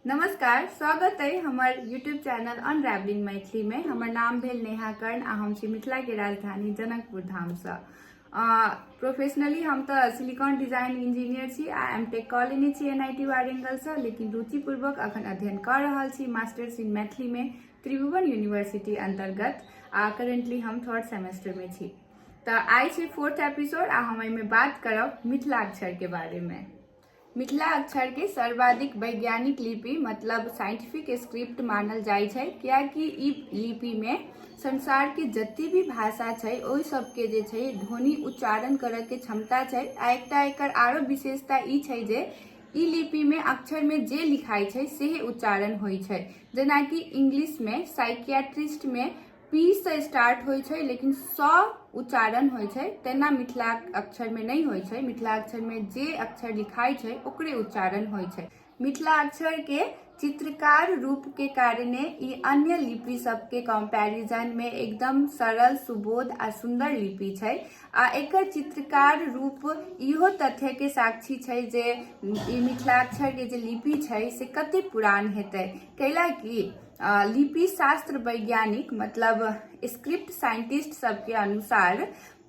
नमस्कार, स्वागत है हमार यूट्यूब चैनल अनरैवलिंग मैथिली में। हमार नाम भेल नेहा कर्ण आ हम छी मिथिला के राजधानी जनकपुर धाम से। प्रोफेशनली हम तो सिलिकॉन डिजाइन इंजीनियर छी आ एमटेक कऽ लेने छी NIT वारिंगल से, लेकिन रुचिपूर्वक अखन अध्ययन कर रहल छी मास्टर्स इन मैथिली में त्रिभुवन यूनिवर्सिटी अंतर्गत। आ करेंटली हम थर्ड सेमेस्टर में छी। तो आई छै फोर्थ एपिसोड आ हम एहिमे बात करब मिथिलाक्षर के बारे में। मिथिला अक्षर के सर्वाधिक वैज्ञानिक लिपि मतलब साइंटिफिक स्क्रिप्ट मानल जाय छै, कियाकि ई लिपि में संसार के जति भी भाषा छै ओहि सब के जे छै ध्वनि उच्चारण करय के क्षमता छै। आ एकटा एकर आरो विशेषता ई छै जे ई लिपि में अक्षर में जे लिखाई छै सेहे उच्चारण होय छै। जेना कि इंग्लिश में साइकियाट्रिस्ट में P से स्टार्ट होय छै लेकिन 100 उच्चारण होय छै, तेना मिथिला अक्षर में नहीं होय छै। मिथिला अक्षर में जे अक्षर लिखाई छै ओकरे उच्चारण होय छै। मिथिला अक्षर के चित्रकार रूप के कारणे ई अन्य लिपि सब के कंपैरिजन में एकदम सरल, सुबोध आ सुंदर लिपि छै। आ एकर चित्रकार रूप इहो तथ्य के साक्षी छै जे ई मिथिलाक्षर के जे लिपि छै से कते पुरान हेतै, कैला कि लिपि शास्त्र वैज्ञानिक मतलब स्क्रिप्ट साइंटिस्ट सबके अनुसार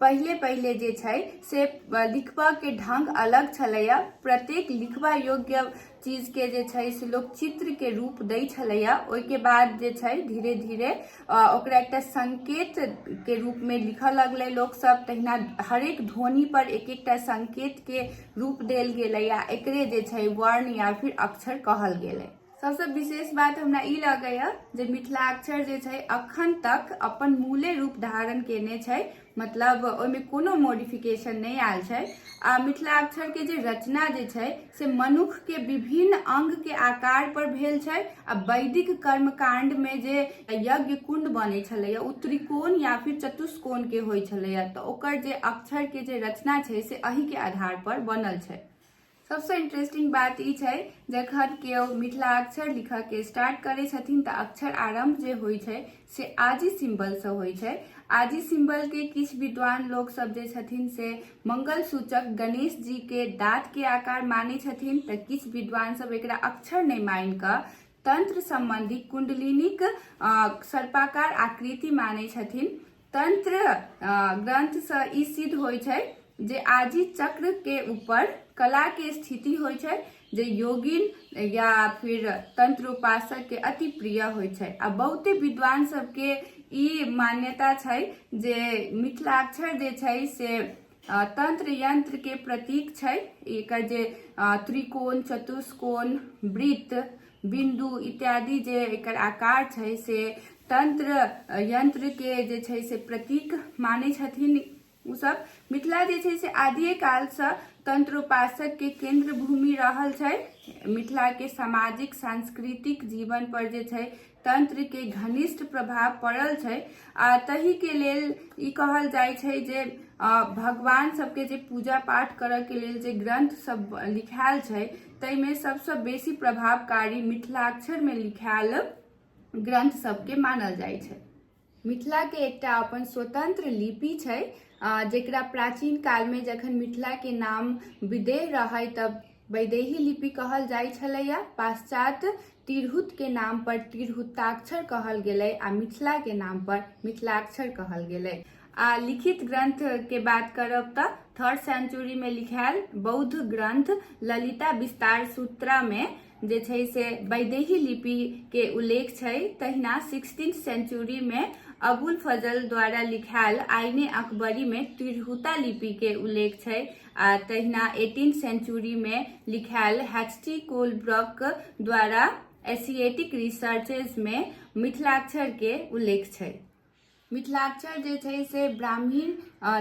पहले जे छै से लिखबा के ढंग अलग छलैया। प्रत्येक लिखबा योग्य चीज के जे छै से लोग चित्र के रूप दै छलैया। ओइ के बाद जे छै धीरे धीरे ओकरा एकटा संकेत के रूप में लिखऽ लगलै लोग सब। तहिना हरेक ध्वनि पर एक एकटा संकेत के रूप देल गेलैया, एकरे जे छै वर्ण या फिर अक्षर कहल गेलै। सबसे विशेष बात हमरा ई लगैया जे मिथिलाक्षर जे छै अखन तक अपन मूले रूप धारण केने छै, मतलब ओइमे कोनो मॉडिफिकेशन नहीं आयल छै। आ मिथिलाक्षर के जे रचना जे छै से मनुख के विभिन्न अंग के आकार पर भेल छै। आ वैदिक कर्मकांड में जे यज्ञ कुंड बने छलैया उ त्रिकोण या फिर चतुष्कोण के होय छलैया, तो ओकर जे अक्षर के जे रचना छै से अही के आधार पर बनल छै। सबसे इंटरेस्टिंग बात ई छै जखन केओ मिथिला अक्षर लिखऽ के स्टार्ट करे छथिन तऽ अक्षर आरंभ जे होय छै से आदि सिंबल से होय छै। आदि सिंबल के किछ विद्वान लोग सब जे छथिन से मंगल सूचक गणेश जी के दांत के आकार माने छथिन, तऽ किछ विद्वान सब एकरा अक्षर नहीं मान कऽ तंत्र संबंधी कुंडलिनिक सर्पाकार आकृति माने छथिन। तंत्र ग्रंथ से ई सिद्ध होय छै जे आदि चक्र के ऊपर कला के स्थिति होय छै, जे योगिन या फिर तंत्र उपासक के अति प्रिय होय छै। आ बहुते विद्वान सबके ई मान्यता छै जे मिथिलाक्षर जे छै से तंत्र यंत्र के प्रतीक छै। एकर जे त्रिकोण, चतुष्कोण, वृत्त, बिंदु इत्यादि जे एकर आकार छै से तंत्र यंत्र के जे छै से प्रतीक माने छथिन उ सब। मिथिला जे छै से आदिये काल से तंत्रोपासक के केंद्र भूमि रहल छै। मिथिला के सामाजिक सांस्कृतिक जीवन पर जे छै तंत्र के घनिष्ठ प्रभाव पड़ल छै। आ तही के लेल ई कहल जाय छै जे भगवान सबके जे पूजा पाठ करऽ के लेल जे ग्रंथ सब लिखायल छै तैमे सबसे बेसी प्रभावकारी मिथिलाक्षर में लिखायल ग्रंथ सबके मानल जाय छै। मिथिला के एकटा अपन स्वतंत्र लिपि छै, जेकरा प्राचीन काल में जखन मिथिला के नाम विदेह रहे तब वैदेही लिपि कहल जाय छलैया। पश्चात तिरहुत के नाम पर तिरहुताक्षर कहल गेलै आ मिथिला के नाम पर मिथिलाक्षर कहल गेलै। आ लिखित ग्रंथ के बात करब तऽ 3rd सेंचुरी में लिखायल बौद्ध ग्रंथ ललिता विस्तार सूत्रा में जे छै से वैदेही लिपि के उल्लेख छै। तहिना 16th सेंचुरी में अबुल फजल द्वारा लिखायल आईने अकबरी में तिरहुता लिपि के उल्लेख छै। आ तहिना 18th सेंचुरी में लिखायल HT कोलब्रुक द्वारा एशियाटिक रिसर्चेस में मिथिलाक्षर के उल्लेख छै। मिथिलाक्षर जे छै से ब्राह्मी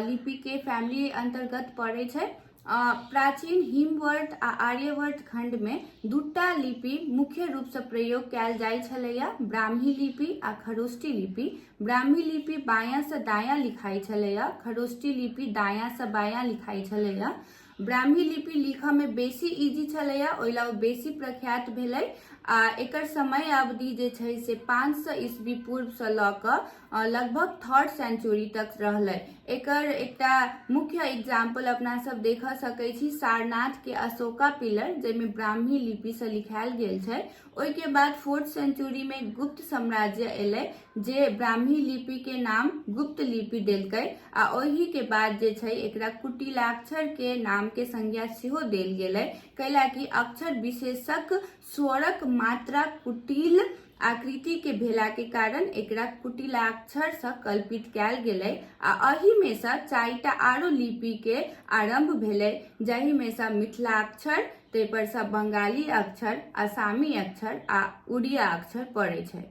लिपि के फैमिली अंतर्गत पड़े छै। प्राचीन हिमवर्त आ आर्यवर्त खंड में दूटा लिपि मुख्य रूप से प्रयोग कैल जाय छलैया, ब्राह्मी लिपि आ खरोष्ठी लिपि। ब्राह्मी लिपि बायां से दायां लिखाई छलैया, खरोष्ठी लिपि दायां से बायां लिखाई छलैया। ब्राह्मी लिपि लिखऽ में बेसी इजी छलैया, ओइला ओ बेसी प्रख्यात भेलै। आ एकर समय अवधि जे छै से 500 ईस्वी पूर्व से ल क लगभग 3rd सेंचुरी तक रहलै। एकर एकटा मुख्य एग्जाम्पल अपना सब देख सकै छी सारनाथ के अशोका पिलर, जेमे ब्राह्मी लिपि से लिखायल गेल छै। ओइ के बाद 4th सेंचुरी में गुप्त साम्राज्य एलै, जे ब्राह्मी लिपि के नाम गुप्त लिपि देलकै। आ ओहि के बाद जे छै एकरा कुटिलाक्षर के नाम के संज्ञा सेहो देल गेलै, कैलाकि अक्षर विशेषक स्वरक मात्रा कुटिल आकृति के भेला के कारण एकरा कुटिलाक्षर से कल्पित कैल गेलै। आ अहि में से 4टा आरो लिपि के आरंभ भेलै, जाहि में से मिथिलाक्षर, तै पर से बंगाली अक्षर, असामी अक्षर आ उड़िया अक्षर पड़ै छै।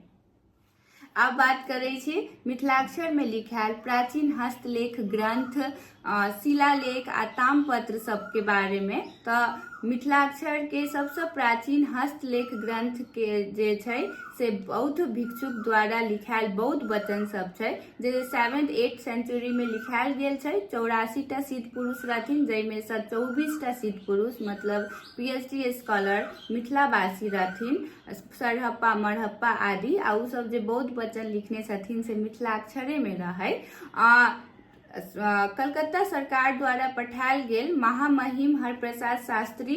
अब बात करै छी मिथिलाक्षर में लिखायल प्राचीन हस्तलेख ग्रंथ, शिलालेख आ तामपत्र सब के बारे में। तो मिथिलाक्षर के सबसे प्राचीन हस्तलेख ग्रंथ के जे छै से बौद्ध भिक्षुक द्वारा लिखायल बौद्ध वचन सब छै, जे 7th 8th सेंचुरी में लिखायल गेल छै। 84टा सिद्ध पुरुष रहथिन, जैमे से 24टा सिद्ध पुरुष मतलब PhD स्कॉलर मिथिलावासी रहथिन, सरहप्पा मरहप्पा आदि। आ उ सब जे बौद्ध वचन लिखने छथिन से मिथिलाक्षरे में रहे। कलकत्ता सरकार द्वारा पठायल गेल महामहिम हरप्रसाद शास्त्री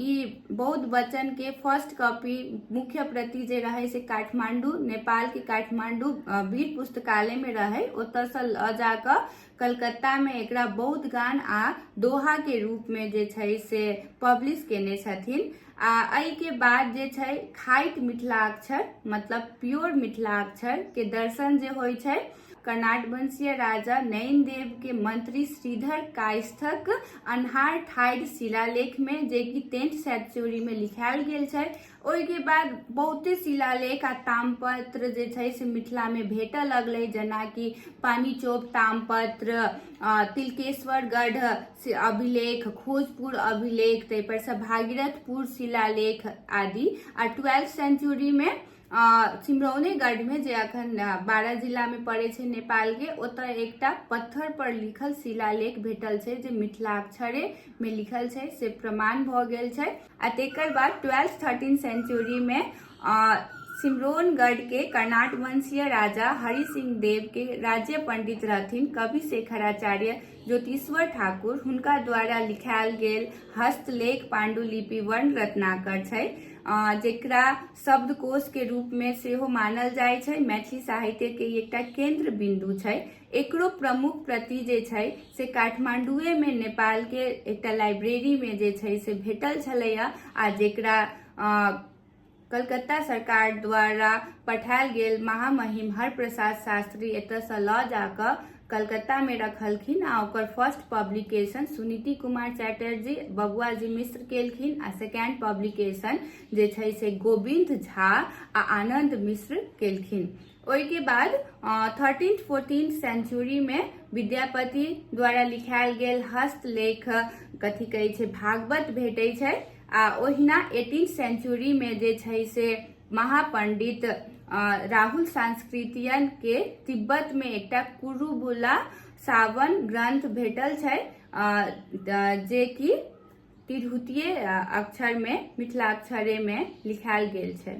ई बौद्ध वचन के फर्स्ट कॉपी मुख्य प्रति जे रहे से काठमांडू, नेपाल के काठमांडू वीर पुस्तकालय में रहे। ओतऽ से ल जाकर कलकत्ता में एकरा बौद्ध गान आ दोहा के रूप में जे छै से पब्लिश केने छथिन। एहि के बाद जे छै खाइट मिथिलाक्षर मतलब प्योर मिथिलाक्षर के दर्शन जे होय छै कर्नाट वंशीय राजा नयन देव के मंत्री श्रीधर कायस्थक अन्हार ठाढ़ शिलालेख में, जे कि 10th सेंचुरी में लिखायल गेल छै। ओहि के बाद बहुते शिलालेख आ तामपत्र जे छै से मिथिला में भेटऽ लगलै, जेना कि पानीचोप तामपत्र, तिलकेश्वरगढ़ अभिलेख, खोजपुर अभिलेख, तै पर से भागीरथपुर शिलालेख आदि। आ 12th सेंचुरी में सिमरौनेगढ़ में, जे अखन 12 जिला में पड़े छै नेपाल के, ओतऽ एकटा पत्थर पर लिखल शिलालेख भेटल छै, जे मिथिलाक्षरे में लिखल छै से प्रमाण भ गेल छै। आ तेकर बाद 12th 13th सेंचुरी में सिमरौनगढ़ के कर्नाट वंशीय राजा हरि सिंह देव के राज्य पंडित रहथिन कवि शेखराचार्य ज्योतिश्वर ठाकुर, हुनका द्वारा लिखायल गेल हस्तलेख पांडुलिपि वर्ण रत्नाकर छै, जेकरा शब्दकोश के रूप में सेहो मानल जाय छै। मैथिली साहित्य के एकटा केंद्र बिंदु छै। एकरो प्रमुख प्रति जे छै से काठमांडुए में नेपाल के एकटा लाइब्रेरी में जे छै से भेटल छलैया, आ जेकरा कलकत्ता सरकार द्वारा पठायल गेल महामहिम हरप्रसाद शास्त्री एतऽ से ल जाकर कलकत्ता में रखलखिन। आ ओकर फर्स्ट पब्लिकेशन सुनीति कुमार चैटर्जी बबुआ जी मिश्र केलखिन, आ सेकेंड पब्लिकेशन जे छै से गोविंद झा आ आनंद मिश्र केलखिन। ओहि के बाद 13th 14th सेंचुरी में विद्यापति द्वारा लिखायल गेल हस्तलेख कथी कहै छै भागवत भेटै छै। आ ओहिना 18th सेंचुरी में जे छै से महापंडित राहुल संस्कृतियन के तिब्बत में एकटा कुरुबुला सावन ग्रंथ भेटल छै, जे कि तिरहुतीय अक्षर में मिथिलाक्षरे में लिखायल गेल छै।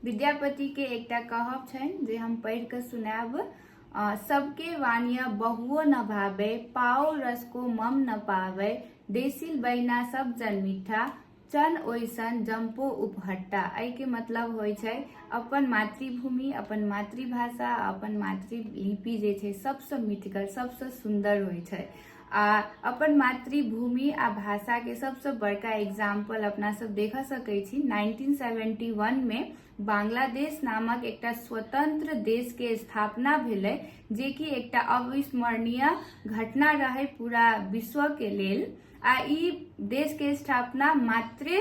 विद्यापति के एकटा कहब छै जे हम पढ़ के सुनाब। सबके वानिया बहुओ न भावे, पाओ रस को मम न पावे, देसिल बहिना सब जन मीठा, चन ओइसन जम्पो उपहट्टा। एहि के मतलब होय छै अपन मातृभूमि, अपन मातृभाषा, अपन मातृलिपि जे छै सबसे मीठगर, सबसे सुंदर होय छै। आ अपन मातृभूमि आ भाषा के सबसे बड़का एग्जाम्पल अपना सब देख सकै छी 1971 में बांग्लादेश नामक एकटा स्वतंत्र देश के स्थापना भेलै, जे कि एकटा अविस्मरणीय घटना रहे पूरा विश्व के लेल। आ ई देश के स्थापना मात्र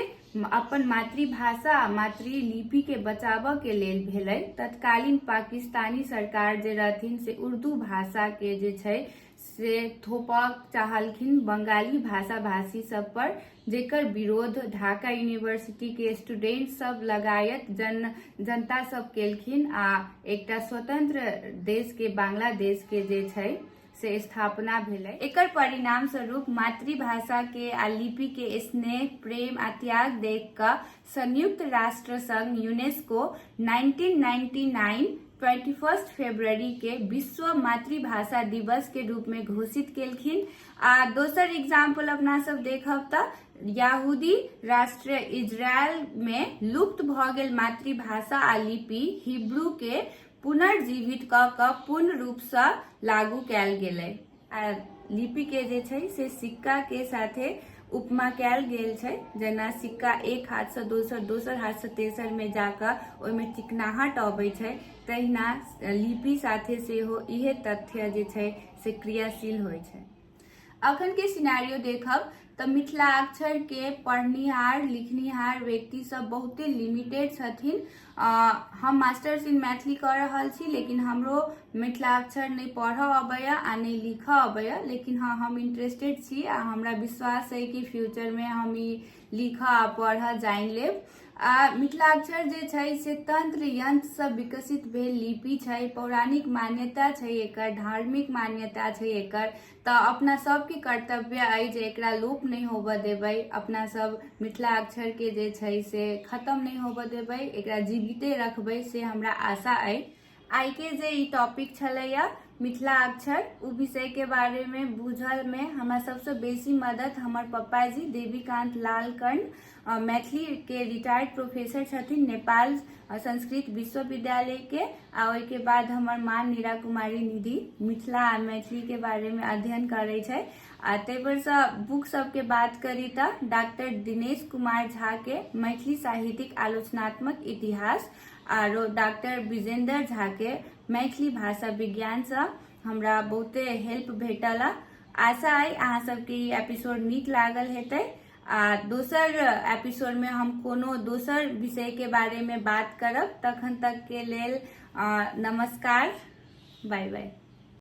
अपन मातृभाषा मातृलिपि के बचाव के लेल भेलै। तत्कालीन पाकिस्तानी सरकार जे रहथिन से उर्दू भाषा के जे छै से थोपऽ चाहलखिन बंगाली भाषा भाषी सब पर, जेकर विरोध ढाका यूनिवर्सिटी के स्टूडेंट सब लगायत जनता सब केलखिन। आ एकटा स्वतंत्र देश के बांग्लादेश के जे छै से स्थापना भेलै। एकर परिणाम स्वरूप मातृभाषा के आ लिपि के स्नेह, प्रेम आ त्याग देख कऽ संयुक्त राष्ट्र संघ यूनेस्को 1999 21 फरवरी के विश्व मातृभाषा दिवस के रूप में घोषित केलखिन। आ दोसर एग्जाम्पल अपना सब देखब तऽ यहूदी राष्ट्र इजरायल में लुप्त भ गेल मातृभाषा आ लिपि हिब्रू के पुनर्जीवित क कऽ पूर्ण रूप से लागू कैल गेलै। आ लिपि के जे छै से सिक्का के साथे उपमा कैल गेल छै, जेना सिक्का एक हाथ से दोसर, दोसर हाथ से तेसर में जाकर ओहिमे चिकनाहट अबै छै, तहिना लिपि साथे सेहो इहे तथ्य जे छै से क्रियाशील होइ छै। अखन के सिनेरियो देखब तऽ मिथिलाक्षर के पढ़निहार लिखनिहार व्यक्ति सब बहुते लिमिटेड छथिन। हम मास्टर्स इन मैथिली कर रहल छी, लेकिन हमरो मिथिलाक्षर नहीं पढ़ अबैया आ नहीं लिख अबैया, लेकिन हाँ हम इंटरेस्टेड छी आ हमरा विश्वास है कि फ्यूचर में हम ई लिख आ पढ़ जान लेब। आ मिथिलाक्षर जे छै से तंत्र यंत्र से विकसित भेल लिपि छै, पौराणिक मान्यता छै एकर, धार्मिक मान्यता छै एकर, तऽ अपना सबके कर्तव्य अइ जे एकरा लोप नहीं होबऽ देबै, अपना सब मिथिलाक्षर के जे छै से खत्म नहीं होबऽ देबै, एकरा जीविते रखबै, से हमरा आशा अइ। आई के जे ई टॉपिक छलैया मिथिलाक्षर, उ विषय के बारे में बुझल में हमरा सबसे बेसी मदद हमर पप्पाजी देवीकांत लाल कर्ण मैथिली के रिटायर्ड प्रोफेसर छथिन नेपाल संस्कृत विश्वविद्यालय के, आ ओहि के बाद हमर माँ नीरा कुमारी निधि मिथिला आ मैथिली के बारे में अध्ययन करे छै। आ तेबर से बुक सब के बात करी तऽ डॉक्टर दिनेश कुमार झा के मैथिली साहित्यिक आलोचनात्मक इतिहास आरो डॉक्टर विजेंद्र झा के मैथिली भाषा विज्ञान से हमरा बहुते हेल्प भेटल। आशा है अहाँ सबके ई एपिसोड नीक लागल हेतै। आ दोसर एपिसोड में हम कोनो दोसर विषय के बारे में बात करब, तखन तक के लेल नमस्कार, बाय बाय।